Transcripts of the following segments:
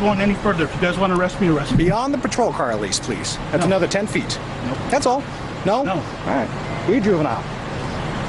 going any further. If you guys want to arrest me, arrest me. Beyond the patrol car at least, please. That's another 10 feet. Nope. That's all. No? No. All right. Be juvenile.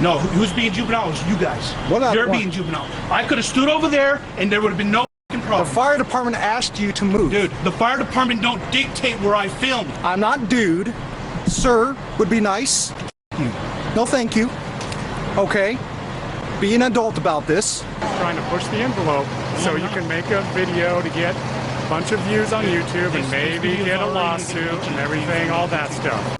No, who's being juvenile is you guys. You're being juvenile. I could have stood over there and there would have been no fucking problem. The fire department asked you to move. Dude, the fire department don't dictate where I film. I'm not dude. Sir would be nice. No, thank you. Okay. Be an adult about this. Trying to push the envelope so you can make a video to get a bunch of views on YouTube and maybe get a lawsuit and everything, all that stuff.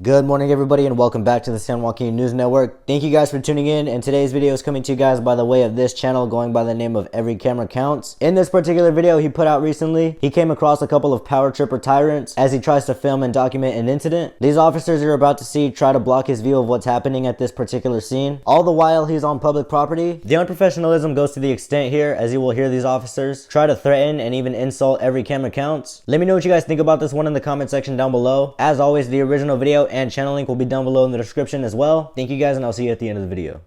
Good morning, everybody, and welcome back to the San Joaquin News Network. Thank you guys for tuning in, and today's video is coming to you guys by the way of this channel going by the name of Every Camera Counts. In this particular video he put out recently, he came across a couple of power tripper tyrants as he tries to film and document an incident. These officers you're about to see try to block his view of what's happening at this particular scene. All the while he's on public property. The unprofessionalism goes to the extent here as you will hear these officers try to threaten and even insult Every Camera Counts. Let me know what you guys think about this one in the comment section down below. As always, the original video and channel link will be down below in the description as well. Thank you guys, and I'll see you at the end of the video.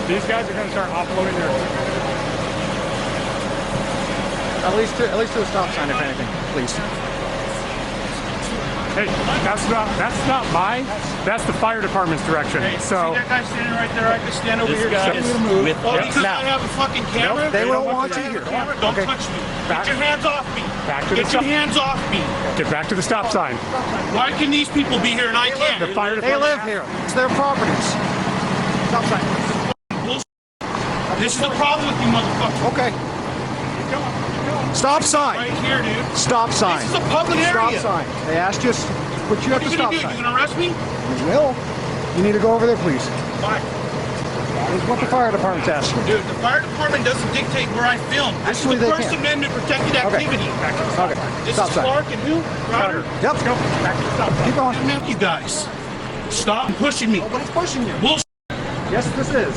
These guys are going to start offloading their At least to a stop sign, if anything, please. Hey, that's the fire department's direction. Hey, so see that guy standing right there? I can stand over here. guy Tell me is to move. with Oh, us. because Now. I have a fucking camera? Nope, They don't don't want want to you here. Camera? Don't Okay. touch me. Back- Get your hands off me. Back to the Get your stop. hands off me. Get back to the stop sign. Why can these people be here and I can't? The fire They department. live here. It's their properties. Stop sign. This is the problem with you motherfuckers. Okay. Stop sign. Right here, dude. Stop sign. This is a public Stop area. sign. They asked you to put you What at are the you stop gonna do? sign. You gonna arrest me? You will. You need to go over there, please. Why? This is what the fire department's asking. Dude, the fire department doesn't dictate where I film. This Actually, is the they First can. Amendment protected activity. Okay. This Stop is sign. Clark and who? Crowder? Yep. Go back to the stop sign. Keep going. Damn you guys. Stop pushing me. Nobody's pushing you. Bullshit. Yes, this is.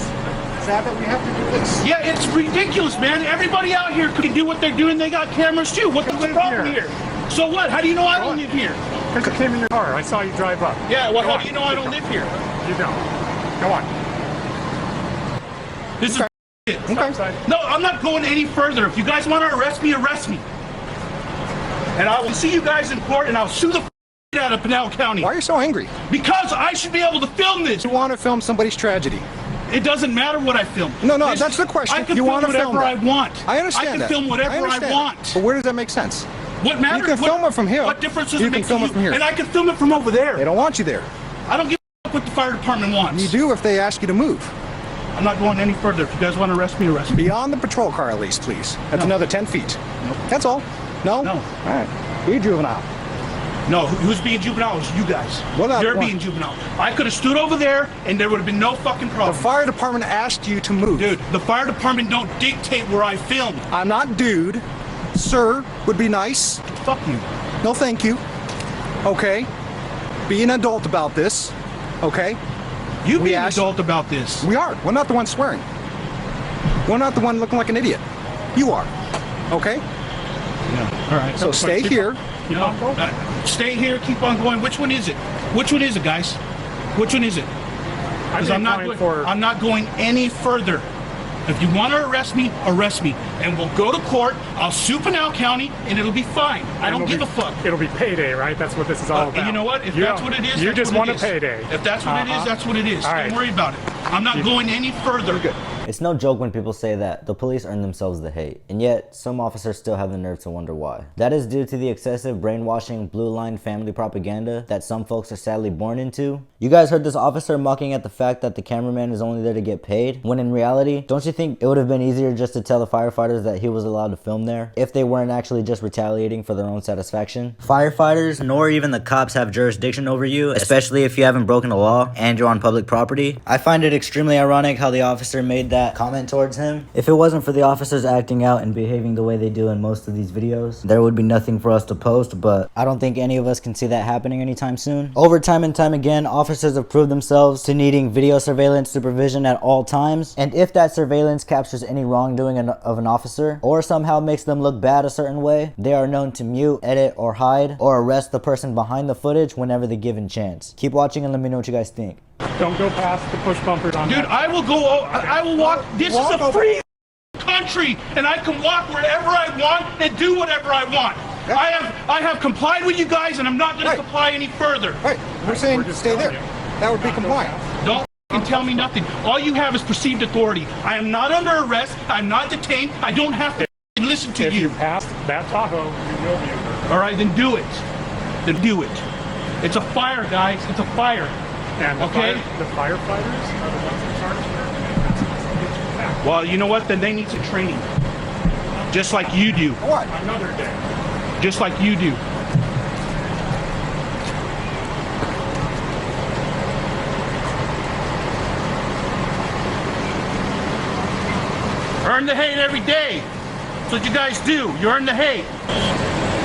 Sad that we have to do this. Yeah, it's ridiculous, man. Everybody out here can do what they're doing. They got cameras too. What's the problem here? So what? How do you know I don't live here? Because you came in your car. I saw you drive up. Yeah, well, Go how on. do you know I don't live here? You don't. Go on. This is shit. Stop sign. No, I'm not going any further. If you guys want to arrest me, arrest me. And I will see you guys in court, and I'll sue the out of Pinal County. Why are you so angry? Because I should be able to film this. You want to film somebody's tragedy. It doesn't matter what I film. No, This- that's the question. I can You film wanna film whatever that. I want. I understand I can that. film whatever I understand want. that. But where does that make sense? What matters? You can film it from here. What difference does You it can make film to it you? from here. And I can film it from over there. They don't want you there. I don't give a fuck what the fire department wants. You do if they ask you to move. I'm not going any further. If you guys want to arrest me, arrest me. Beyond the patrol car at least, please. That's No. another 10 feet. Nope. That's all. No? No. All right. Be juvenile. No, who's being juvenile is you guys. What about You're what? being juvenile. I could have stood over there and there would have been no fucking The problem. fire department asked you to move. Dude, the fire department don't dictate where I film. I'm not dude. Sir would be nice. Fuck you. No, thank you. Okay. Be an adult about this. Okay? You We be an asked- adult about this. We are. We're not the one swearing. We're not the one looking like an idiot. You are. Okay? Yeah. All right. So stay here. You know, stay here. Keep on going. Which one is it? Which one is it, guys? Which one is it? Because I'm not going any further. If you want to arrest me, and we'll go to court. I'll sue Pinal County, and it'll be fine. I don't give a fuck. It'll be payday, right? That's what this is all about. And you know what? If that's what it is, you just want a payday. payday. If that's what it is, that's what it is. Right. Don't worry about it. I'm not going any further. It's no joke when people say that the police earn themselves the hate, and yet some officers still have the nerve to wonder why. That is due to the excessive brainwashing blue line family propaganda that some folks are sadly born into. You guys heard this officer mocking at the fact that the cameraman is only there to get paid, when in reality, don't you think it would have been easier just to tell the firefighters that he was allowed to film there, if they weren't actually just retaliating for their own satisfaction? Firefighters, nor even the cops have jurisdiction over you, especially if you haven't broken the law and you're on public property. I find it extremely ironic how the officer made that comment towards him. If it wasn't for the officers acting out and behaving the way they do in most of these videos, there would be nothing for us to post, but I don't think any of us can see that happening anytime soon. Over time and time again, officers have proved themselves to needing video surveillance supervision at all times, and if that surveillance captures any wrongdoing of an officer, or somehow makes them look bad a certain way, they are known to mute, edit, or hide, or arrest the person behind the footage whenever the given chance. Keep watching and let me know what you guys think. Don't go past the push bumpers on Dude, that. I will walk. This is a free country, and I can walk wherever I want and do whatever I want. I have complied with you guys, and I'm not going to comply any further. Right. We're saying stay there. That would be compliant. Don't tell me nothing. All you have is perceived authority. I am not under arrest. I'm not detained. I don't have to listen to If you pass that Tahoe, you will be over. All right, then do it. Then do it. It's a fire, guys. It's a fire. And the Okay. the firefighters are the ones in charge of everything. Well, you know what? Then they need some training. Just like you do. What? Another day. Just like you do. Earn the hate every day. That's what you guys do. You earn the hate.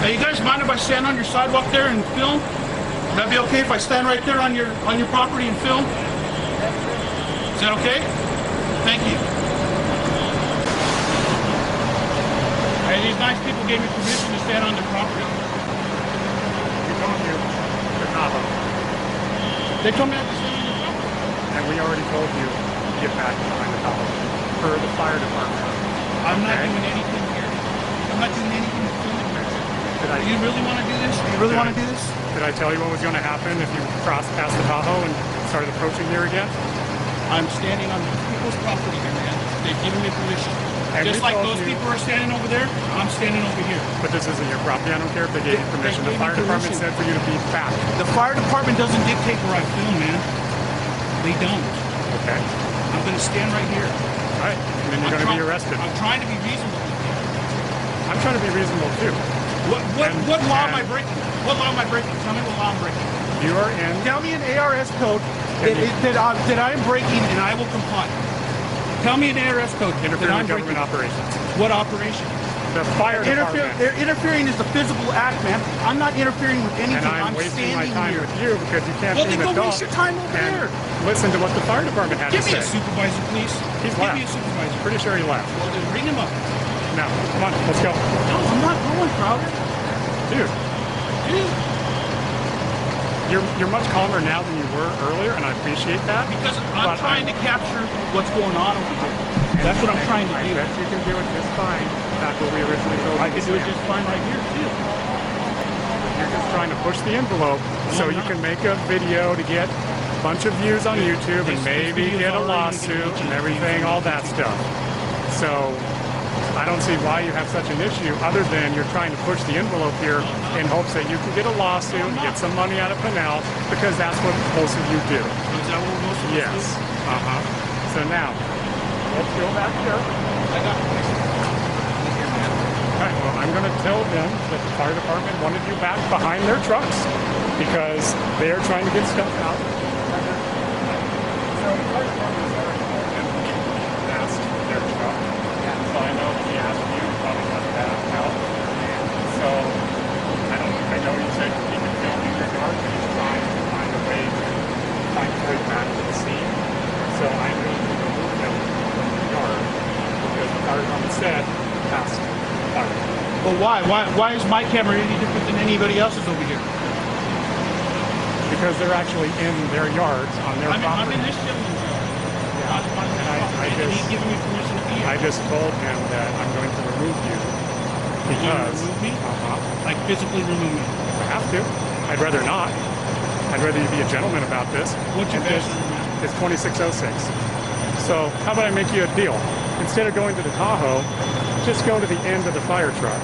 Hey, you guys mind if I stand on your sidewalk there and film? Would that be okay if I stand right there on your property and film? Is that okay? Thank you. Hey, these nice people gave me permission to stand on their property. We told you the Tahoe. They told me I had to stand on their property. And we already told you to get back behind the Tahoe for the fire department. I'm not Okay. doing anything here. I'm not doing anything to film here. Did I, Do you really want to do this? Do you really want to do this? did I tell you what was going to happen if you crossed past the Tahoe and started approaching here again? I'm standing on people's property here, man. They've given me permission. And Just we like told those you- people are standing over there, I'm standing over here. But this isn't your property. I don't care if they gave you permission. They The fire gave me department permission. said for you to be back. The fire department doesn't dictate where I film, man. They don't. Okay. I'm going to stand right here. All right. And then you're going to be arrested. I'm trying to be reasonable. I'm trying to be reasonable too. What law am I breaking? What law am I breaking? Tell me what law I'm breaking. You are in. Tell me an ARS code that I'm breaking and I will comply. Tell me an ARS code that Interfering I'm with government breaking. operations. What operation? The fire department. Interfering is a physical act, man. I'm not interfering with anything. And I'm I'm wasting my standing time here. with you because you can't Well, be then an go adult waste your time over and there. listen to what the fire department had Give to me a say. supervisor, please. He's Give left. me a supervisor. Pretty sure he left. Well, then bring him up. Now, come on, let's go. No, I'm not going, Crowder. Dude, Dude, you're much calmer now than you were earlier, and I appreciate that. because I'm But trying to capture what's going on over here. That's what I'm trying to I do. bet you can do it just fine. That's what we originally told you. I can do it just fine right here, too. You're just trying to push the envelope so you can make a video to get a bunch of views on YouTube and maybe get a lawsuit and everything, all that stuff. So I don't see why you have such an issue other than you're trying to push the envelope here in hopes that you can get a lawsuit and get some money out of Pinal because that's what most of you do. Is that what most of us Yes. do? So now, let's go back here. I got All right, well, I'm going to tell them that the fire department wanted you back behind their trucks because they are trying to get stuff out. So the fire department is past their truck. So I know he asked you probably not to have help. So I know you said you can film in your yard, but he's trying to find a way to find your way back to the scene. So I need to remove them from the yard because the fire department said past the fire department. But why? Why is my camera any different than anybody else's over here? Because they're actually in their yards on their I'm property. in this gentleman's yard. Yeah. And I And just, he's giving me permission to be I just told him that I'm going to remove you You're gonna because remove me? Like physically remove me. I have to. I'd rather not. I'd rather you be a gentleman about this. What's your And this best? is 2606. So how about I make you a deal? Instead of going to the Tahoe, just go to the end of the fire truck,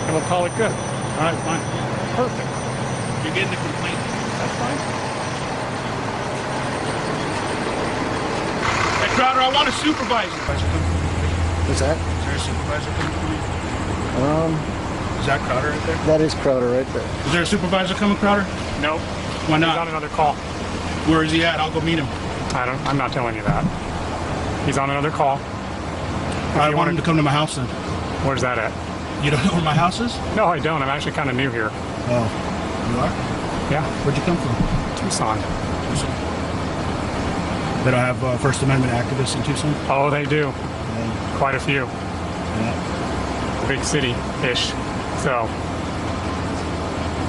and we'll call it good. All right, fine. Perfect. You're getting a complaint. That's fine. Hey, Crowder, I want a supervisor. Is that? Is there a supervisor coming for me? Is that Crowder right there? That is Crowder right there. Is there a supervisor coming, Crowder? Nope. Why He's on not? another call. Where is he at? I'll go meet him. I'm not telling you that. He's on another call. I want him to come to my house then. Where's that at? You don't know where my house is? No, I don't. I'm actually kind of new here. Oh, you are? Yeah, Where'd you come from? Tucson. They don't have First Amendment activists in Tucson? Oh, they do. Quite a few. Yeah. Big city-ish. So,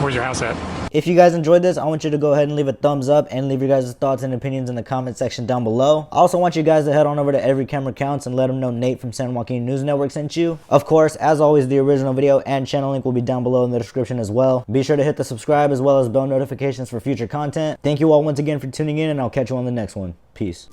where's your house at? If you guys enjoyed this, I want you to go ahead and leave a thumbs up and leave your guys' thoughts and opinions in the comment section down below. I also want you guys to head on over to Every Camera Counts and let them know Nate from San Joaquin News Network sent you. Of course, as always, the original video and channel link will be down below in the description as well. Be sure to hit the subscribe as well as bell notifications for future content. Thank you all once again for tuning in, and I'll catch you on the next one. Peace.